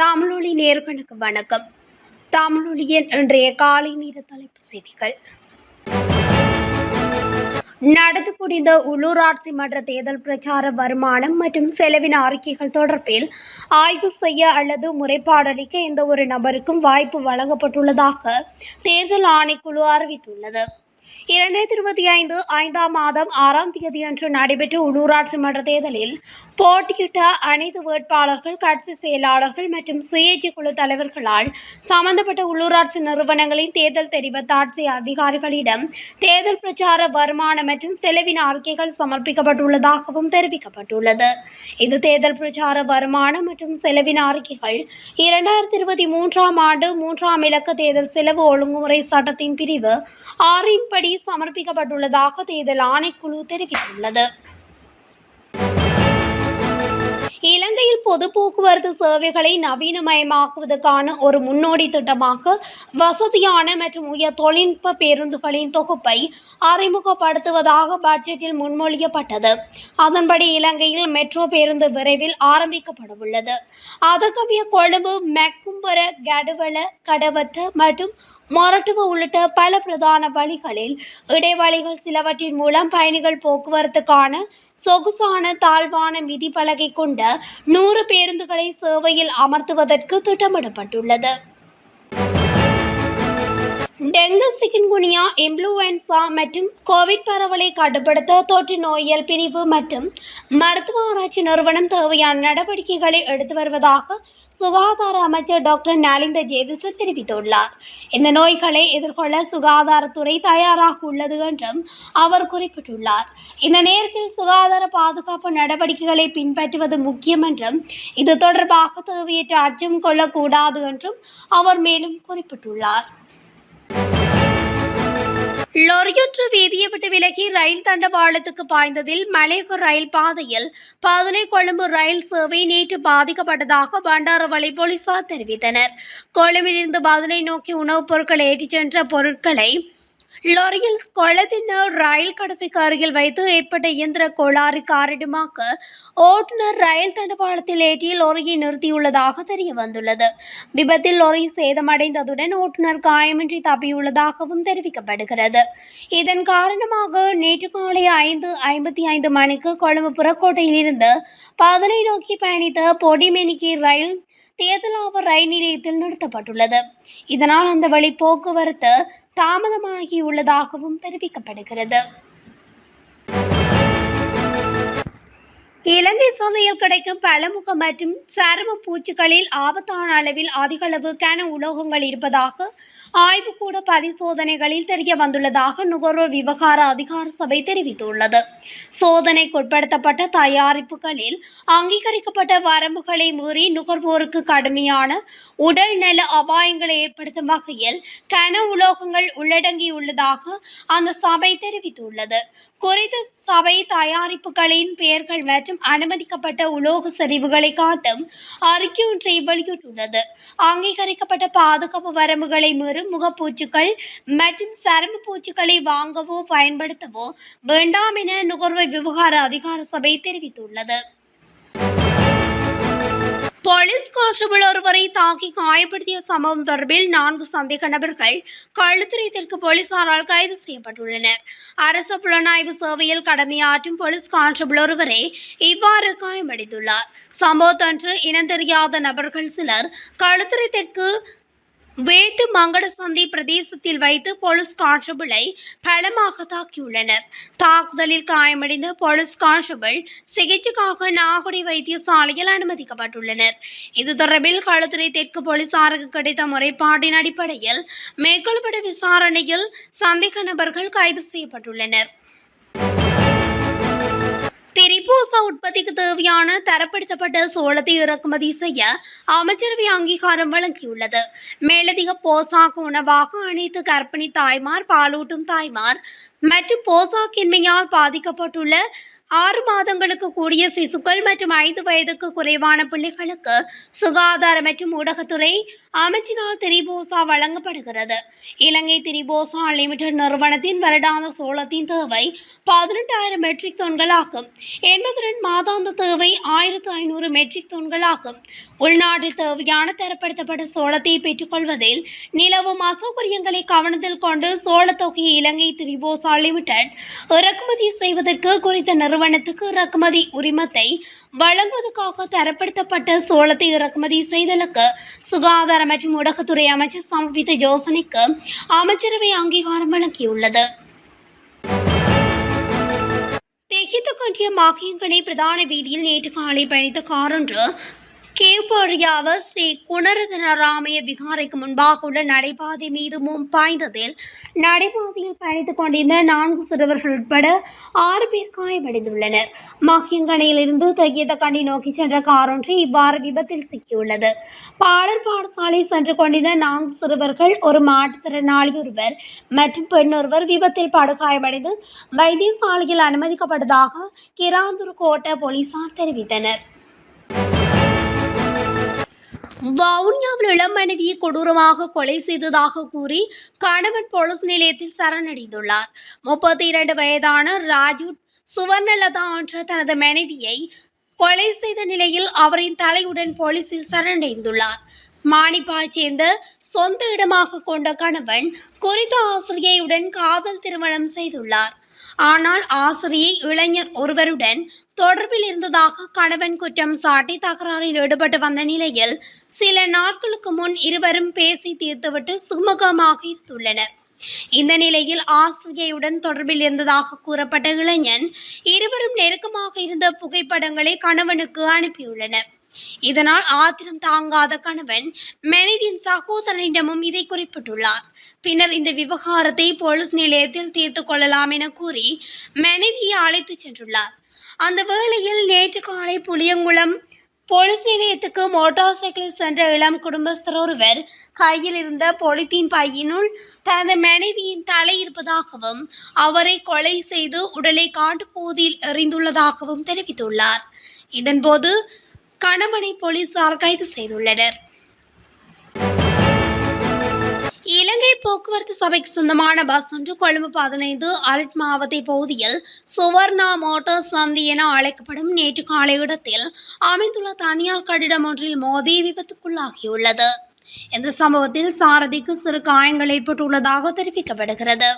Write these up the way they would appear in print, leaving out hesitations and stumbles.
தமிழொலி நேயர்களுக்கு வணக்கம். தமிழொலியின் இன்றைய காலை நேர தலைப்பு செய்திகள். நடந்து முடிந்த உள்ளூராட்சி மன்ற தேர்தல் பிரச்சார வருமானம் மற்றும் செலவின அறிக்கைகள் தொடர்பில் ஆய்வு செய்ய அல்லது முறைப்பாடளிக்க எந்தவொரு நபருக்கும் வாய்ப்பு வழங்கப்பட்டுள்ளதாக தேர்தல் ஆணைக்குழு அறிவித்துள்ளது. 2025 ஐந்தாம் மாதம் 6ஆம் தேதியன்று நடைபெற்ற உள்ளூராட்சி மன்ற தேர்தலில் போட்டியிட்ட அனைத்து வேட்பாளர்கள், கட்சி செயலாளர்கள் மற்றும் சுயேட்சை குழு தலைவர்களால் சம்பந்தப்பட்ட உள்ளூராட்சி நிறுவனங்களின் தேர்தல் தெரிவத்தாட்சி அதிகாரிகளிடம் தேர்தல் பிரச்சார வருமானம் மற்றும் செலவின அறிக்கைகள் சமர்ப்பிக்கப்பட்டுள்ளதாகவும் தெரிவிக்கப்பட்டுள்ளது. இது தேர்தல் பிரச்சார வருமானம் மற்றும் செலவின அறிக்கைகள் 2023ஆம் ஆண்டு 3ஆம் இலக்க தேர்தல் செலவு ஒழுங்குமுறை சட்டத்தின் பிரிவு 6 படி சமர்ப்பிக்கப்பட்டுள்ளதாக தேர்தல் ஆணைக்குழு தெரிவித்துள்ளது. இலங்கையில் பொது போக்குவரத்து சேவைகளை நவீனமயமாக்குவதற்கான ஒரு முன்னோடி திட்டமாக வசதியான மற்றும் உயர் தொழில்நுட்ப பேருந்துகளின் தொகுப்பை அறிமுகப்படுத்துவதாக பட்ஜெட்டில் முன்மொழியப்பட்டது. அதன்படி இலங்கையில் மெட்ரோ பேருந்து விரைவில் ஆரம்பிக்கப்படவுள்ளது. அதற்கமைய கொழும்பு, மெக்கும்பர, கடுவல, கடவத்த மற்றும் மொரட்டுவ உள்ளிட்ட பல பிரதான வழிகளில் இடைவெளிகள் சிலவற்றின் மூலம் பயணிகள் போக்குவரத்துக்கான சொகுசான தாழ்வான மிதிப்பலகை கொண்ட 100 பேருந்துகளை சேவையில் அமர்த்துவதற்கு திட்டமிடப்பட்டுள்ளது. டெங்கு, சிகுன்குனியா, இன்ஃப்ளூவன்சா மற்றும் கோவிட் பரவலை கட்டுப்படுத்த தொற்று நோயியல் பிரிவு மற்றும் மருத்துவ ஆராய்ச்சி நிறுவனம் தேவையான நடவடிக்கைகளை எடுத்து வருவதாக சுகாதார அமைச்சர் டாக்டர் நலிந்த ஜேதிச தெரிவித்துள்ளார். இந்த நோய்களை எதிர்கொள்ள சுகாதாரத்துறை தயாராக உள்ளது என்றும் அவர் குறிப்பிட்டுள்ளார். இந்த நேரத்தில் சுகாதார பாதுகாப்பு நடவடிக்கைகளை பின்பற்றுவது முக்கியம் என்றும் இது தொடர்பாக தேவையற்ற அச்சம் கொள்ளக்கூடாது என்றும் அவர் மேலும் குறிப்பிட்டுள்ளார். லொரியொன்று வீதியை விட்டு விலகி ரயில் தண்டவாளத்துக்கு பாய்ந்ததில் மலையக ரயில் பாதையில் பதுளை கொழும்பு ரயில் சேவை நேற்று பாதிக்கப்பட்டதாக பண்டாரவளை போலீசார் தெரிவித்தனர். கொழும்பிலிருந்து பதுளை நோக்கி உணவுப் பொருட்களை ஏற்றிச் சென்ற பொருட்களை லொரியில் கொளத்தினர் ரயில் கடமைக்கு அருகில் வைத்து ஏற்பட்ட இயந்திர கோளாறு காரணமாக ஓட்டுநர் ரயில் தண்டவாளத்தில் ஏற்றி லொரியை நிறுத்தியுள்ளதாக தெரிய வந்துள்ளது. விபத்தில் லொரி சேதமடைந்ததுடன் ஓட்டுநர் காயமின்றி தப்பியுள்ளதாகவும் தெரிவிக்கப்படுகிறது. இதன் காரணமாக நேற்று காலை 5:55 மணிக்கு கொழும்பு புறக்கோட்டையில் இருந்து பதுளை நோக்கி பயணித்த பொடிமெனிக்கி ரயில் தேதலாவ ரயில் நிலையத்தில் நிறுத்தப்பட்டுள்ளது. இதனால் அந்த வழி போக்குவரத்து தாமதமாகியுள்ளதாகவும் தெரிவிக்கப்படுகிறது. இலங்கை சந்தையில் கிடைக்கும் பழமுக மற்றும் சரும பூச்சிகளில் ஆபத்தான அளவில் அதிகளவு கன உலோகங்கள் இருப்பதாக ஆய்வுக்கூட பரிசோதனைகளில் தெரிய வந்துள்ளதாக நுகர்வோர் விவகார அதிகார சபை தெரிவித்துள்ளது. சோதனைக்குட்படுத்தப்பட்ட தயாரிப்புகளில் அங்கீகரிக்கப்பட்ட வரம்புகளை மீறி நுகர்வோருக்கு கடுமையான உடல் நல அபாயங்களை ஏற்படுத்தும் வகையில் கன உலோகங்கள் உள்ளடங்கியுள்ளதாக அந்த சபை தெரிவித்துள்ளது. குறித்த சபை தயாரிப்புகளின் பெயர்கள் மற்றும் அனுமதிக்கப்பட்ட உலோக சரிவுகளை காட்டும் அறிக்கை ஒன்றை வெளியிட்டுள்ளது. அங்கீகரிக்கப்பட்ட பாதுகாப்பு வரம்புகளை மீறும் முகப்பூச்சுக்கள் மற்றும் சரும பூச்சிகளை வாங்கவோ பயன்படுத்தவோ வேண்டாம் என நுகர்வோர் விவகார அதிகார சபை தெரிவித்துள்ளது. போலீஸ் கான்ஸ்டபிள் ஒருவரை தாக்கி காயப்படுத்திய சம்பவம் தொடர்பில் 4 சந்தேக நபர்கள் களுத்துறை தெற்கு போலீசாரால் கைது செய்யப்பட்டுள்ளனர். அரசு புலனாய்வு சேவையில் கடமையாற்றும் போலீஸ் கான்ஸ்டபிள் ஒருவரே இவ்வாறு காயமடைந்துள்ளார். சம்பவத்தன்று இனந்தெரியாத நபர்கள் சிலர் களுத்துறை தெற்கு வேட்டு மங்கட சந்தி பிரதேசத்தில் வைத்து போலீஸ் கான்ஸ்டபிளை பலமாக தாக்கியுள்ளனர். தாக்குதலில் காயமடைந்த போலீஸ் கான்ஸ்டபிள் சிகிச்சைக்காக நாகுடி வைத்தியசாலையில் அனுமதிக்கப்பட்டுள்ளனர். இது தொடர்பில் களுத்துறை தெற்கு போலீசாருக்கு கிடைத்த முறைப்பாட்டின் அடிப்படையில் மேற்கொள்ளப்பட்ட விசாரணையில் சந்தேக நபர்கள் கைது செய்யப்பட்டுள்ளனர். திரிபூசா உற்பத்திக்கு தேவையான தரப்படுத்தப்பட்ட சோளத்தை இறக்குமதி செய்ய அமைச்சரவை அங்கீகாரம் வழங்கியுள்ளது. மேலதிக போசாக்கு உணவாக அனைத்து கர்ப்பிணி தாய்மார், பாலூட்டும் தாய்மார் மற்றும் போசாக்கின்மையால் பாதிக்கப்பட்டுள்ள 6 மாதங்களுக்கு கூடிய சிசுக்கள் மற்றும் 5 வயதுக்கு குறைவான பிள்ளைகளுக்கு சுகாதார மற்றும் ஊடகத்துறை அமைச்சினால் திரிபோசா வழங்கப்படுகிறது. இலங்கை திரிபோசா லிமிடெட் நிறுவனத்தின் வருடாந்த சோளத்தின் தேவை 18,000 மெட்ரிக் டன்களாகும். என்பதுடன் மாதாந்த தேவை 1,500 மெட்ரிக் டன்களாகும். உள்நாட்டில் தேவையான தரப்படுத்தப்பட்ட சோளத்தை பெற்றுக்கொள்வதில் நிலவும் அசௌகரியங்களை கவனத்தில் கொண்டு சோளத்தொகையை இலங்கை திரிபோசா லிமிடெட் இறக்குமதி செய்வதற்கு குறித்த நிறுவனத்துக்கு இறக்குமதி உரிமத்தை வழங்குவதற்காக தரப்படுத்தப்பட்ட சோளத்தை இறக்குமதி செய்தலுக்கு சுகாதார மற்றும் ஊடகத்துறை அமைச்சர் சமர்ப்பித்த யோசனைக்கு அமைச்சரவை அங்கீகாரம் வழங்கியுள்ளது. தெஹித்துக்கண்டிய மாகியங்கனை பிரதான வீதியில் நேற்று காலை பயணித்த கார் ஒன்று கேப்பாழியாவ ஸ்ரீ குணரதனராமய விகாரைக்கு முன்பாக உள்ள நடைபாதை மீது பாய்ந்ததில் நடைபாதையில் பயணித்துக் கொண்டிருந்த 4 சிறுவர்கள் உட்பட 6 பேர் காயமடைந்துள்ளனர். மாகியங்கனையிலிருந்து தெஹித்துக்கண்டி நோக்கி சென்ற கார் ஒன்று இவ்வாறு விபத்தில் சிக்கியுள்ளது. பாலர் பாடசாலை சென்று கொண்டிருந்த 4 சிறுவர்கள், ஒரு மாற்றுத்திறனாளி ஒருவர் மற்றும் பெண் ஒருவர் விபத்தில் படுகாயமடைந்து வைத்தியசாலையில் அனுமதிக்கப்பட்டதாக கிராந்தூர் கோட்ட போலீசார் தெரிவித்தனர். வவுனியாவில் இளம் மனைவியை கொடூரமாக கொலை செய்ததாக கூறி கணவன் போலீஸ் நிலையத்தில் சரணடைந்துள்ளார். 32 வயதான ராஜு சுவர்ணலதா என்ற தனது மனைவியை கொலை செய்த நிலையில் அவரின் தலையுடன் போலீசில் சரணடைந்துள்ளார். மானிப்பாய் சேர்ந்த சொந்த இடமாக கொண்ட கணவன் குறித்த ஆசிரியையுடன் காதல் திருமணம் செய்துள்ளார். ஆனால் ஆசிரியை இளைஞர் ஒருவருடன் தொடர்பில் இருந்ததாக கணவன் குற்றம் சாட்டி தகராறில் ஈடுபட்டு வந்த நிலையில் சில நாட்களுக்கு முன் இருவரும் பேசி தீர்த்துவிட்டு சுமூகமாக இருந்துள்ளனர். இந்த நிலையில் ஆசிரியையுடன் தொடர்பில் இருந்ததாக கூறப்பட்ட இளைஞன் இருவரும் நெருக்கமாக இருந்த புகைப்படங்களை கணவனுக்கு அனுப்பியுள்ளனர். இதனால் ஆத்திரம் தாங்காத கணவன் மனைவியின் சகோதரனிடமும் இதை குறிப்பிட்டுள்ளார். பின்னர் இந்த விவகாரத்தை போலீஸ் நிலையத்தில் தீர்த்து கொள்ளலாம் என கூறி மனைவியை அழைத்து சென்றுள்ளார். அந்த வேளையில் நேற்று காலை புளியங்குளம் போலீஸ் நிலையத்துக்கு மோட்டார் சைக்கிளில் சென்ற இளம் குடும்பஸ்தர் ஒருவர் கையில் இருந்த பொலித்தீன் பையினுள் தனது மனைவியின் தலை இருப்பதாகவும் அவரை கொலை செய்து உடலை காட்டுப்பகுதியில் எறிந்துள்ளதாகவும் தெரிவித்துள்ளார். இதன்போது கணவனை போலீசார் கைது செய்துள்ளனர். இலங்கை போக்குவரத்து சபைக்கு சொந்தமான பஸ் ஒன்று கொழும்பு 15 அலட் மாவட்ட பகுதியில் சுவர்ணா மோட்டார் சந்தி என அழைக்கப்படும் நேற்று காலை இடத்தில் அமைந்துள்ள தனியார் கட்டிடம் ஒன்றில் மோதி விபத்துக்குள்ளாகியுள்ளது. இந்த சம்பவத்தில் சாரதிக்கு சிறு காயங்கள் ஏற்பட்டுள்ளதாக தெரிவிக்கப்படுகிறது.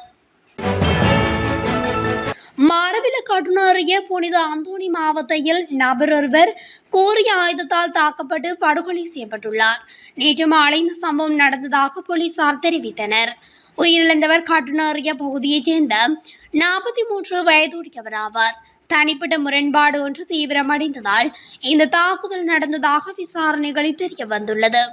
மரவில கட்டுநறிய புனித அந்தோணி மாவட்டத்தில் நபரொருவர் கூறிய ஆயுதத்தால் தாக்கப்பட்டு படுகொலை செய்யப்பட்டுள்ளார். நேற்று மாலை இந்த சம்பவம் நடந்ததாக போலீசார் தெரிவித்தனர். உயிரிழந்தவர் கட்டுநறிய பகுதியைச் சேர்ந்த 43 வயதுடையவர் ஆவார். தனிப்பட்ட முரண்பாடு ஒன்று தீவிரமடைந்ததால் இந்த தாக்குதல் நடந்ததாக விசாரணைகளில் தெரிய வந்துள்ளது.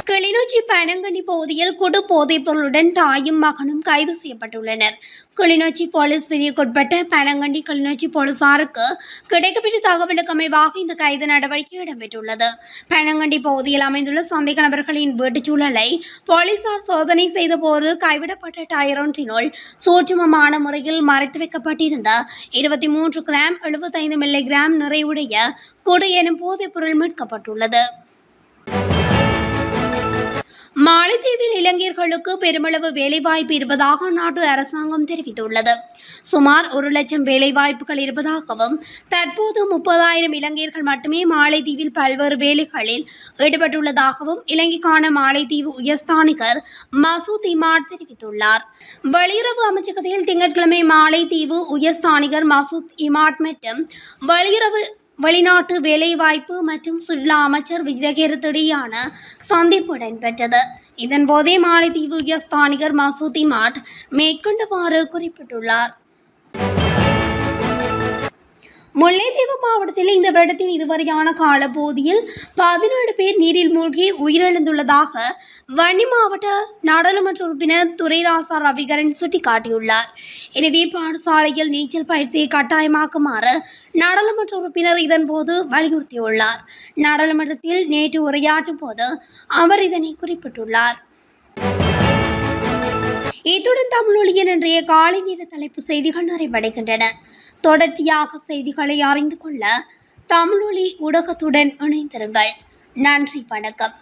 கிளிநொச்சி பனங்கனி பகுதியில் குடு போதைப் பொருளுடன் தாயும் மகனும் கைது செய்யப்பட்டுள்ளனர். கிளிநொச்சி போலீஸ் பிரிவுக்குட்பட்ட பனங்கண்டி கிளிநொச்சி போலீசாருக்கு கிடைக்கப்பட்ட தகவலுக்கு அமைவாக இந்த கைது நடவடிக்கை இடம்பெற்றுள்ளது. பனங்கண்டி பகுதியில் அமைந்துள்ள சந்தேக நபர்களின் வீட்டுச் சூழலை போலீசார் சோதனை செய்தபோது கைவிடப்பட்ட டயர் ஒன்றினுள் சூட்சுமமான முறையில் மறைத்து வைக்கப்பட்டிருந்த 23 கிராம் 75 மில்லிகிராம் நிறைவுடைய குடு எனும் போதைப் பொருள் மீட்கப்பட்டுள்ளது. மாலைத்தீவில் இலங்கையர்களுக்கு பெருமளவு வேலைவாய்ப்பு இருப்பதாக அந்நாட்டு அரசாங்கம் தெரிவித்துள்ளது. சுமார் 1 லட்சம் வேலைவாய்ப்புகள் இருப்பதாகவும் தற்போது 30,000 இலங்கையர்கள் மட்டுமே மாலைத்தீவில் பல்வேறு வேலைகளில் ஈடுபட்டுள்ளதாகவும் இலங்கைக்கான மாலைத்தீவு உயர்ஸ்தானிகர் மசூத் இமாட் தெரிவித்துள்ளார். வெளியுறவு அமைச்சகத்தில் திங்கட்கிழமை மாலைத்தீவு உயர்ஸ்தானிகர் மசூத் இமாட் மற்றும் வெளிநாட்டு வேலைவாய்ப்பு மற்றும் சுற்றுலா அமைச்சர் விஜயகிரத்திடையான சந்திப்பு இடம்பெற்றது. இதன்போதே மாலைத்தீவு உயர்ஸ்தானிகர் மசூத் இமாட் மேற்கொண்டவாறு குறிப்பிட்டுள்ளார். முல்லைத்தீவு மாவட்டத்தில் இந்த வருடத்தின் இதுவரையான காலப்பகுதியில் 17 பேர் நீரில் மூழ்கி உயிரிழந்துள்ளதாக வன்னி மாவட்ட நாடாளுமன்ற உறுப்பினர் துரைராசா ரவிகரன் சுட்டிக்காட்டியுள்ளார். எனவே பாடசாலையில் நீச்சல் பயிற்சியை கட்டாயமாக்குமாறு நாடாளுமன்ற உறுப்பினர் இதன்போது வலியுறுத்தியுள்ளார். நாடாளுமன்றத்தில் நேற்று உரையாற்றும் போது அவர் இதனை குறிப்பிட்டுள்ளார். இத்துடன் தமிழொலியின் இன்றைய காலை நேர தலைப்பு செய்திகள் நிறைவடைகின்றன. தொடர்ச்சியாக செய்திகளை அறிந்து கொள்ள தமிழொலி ஊடகத்துடன் இணைந்திருங்கள். நன்றி, வணக்கம்.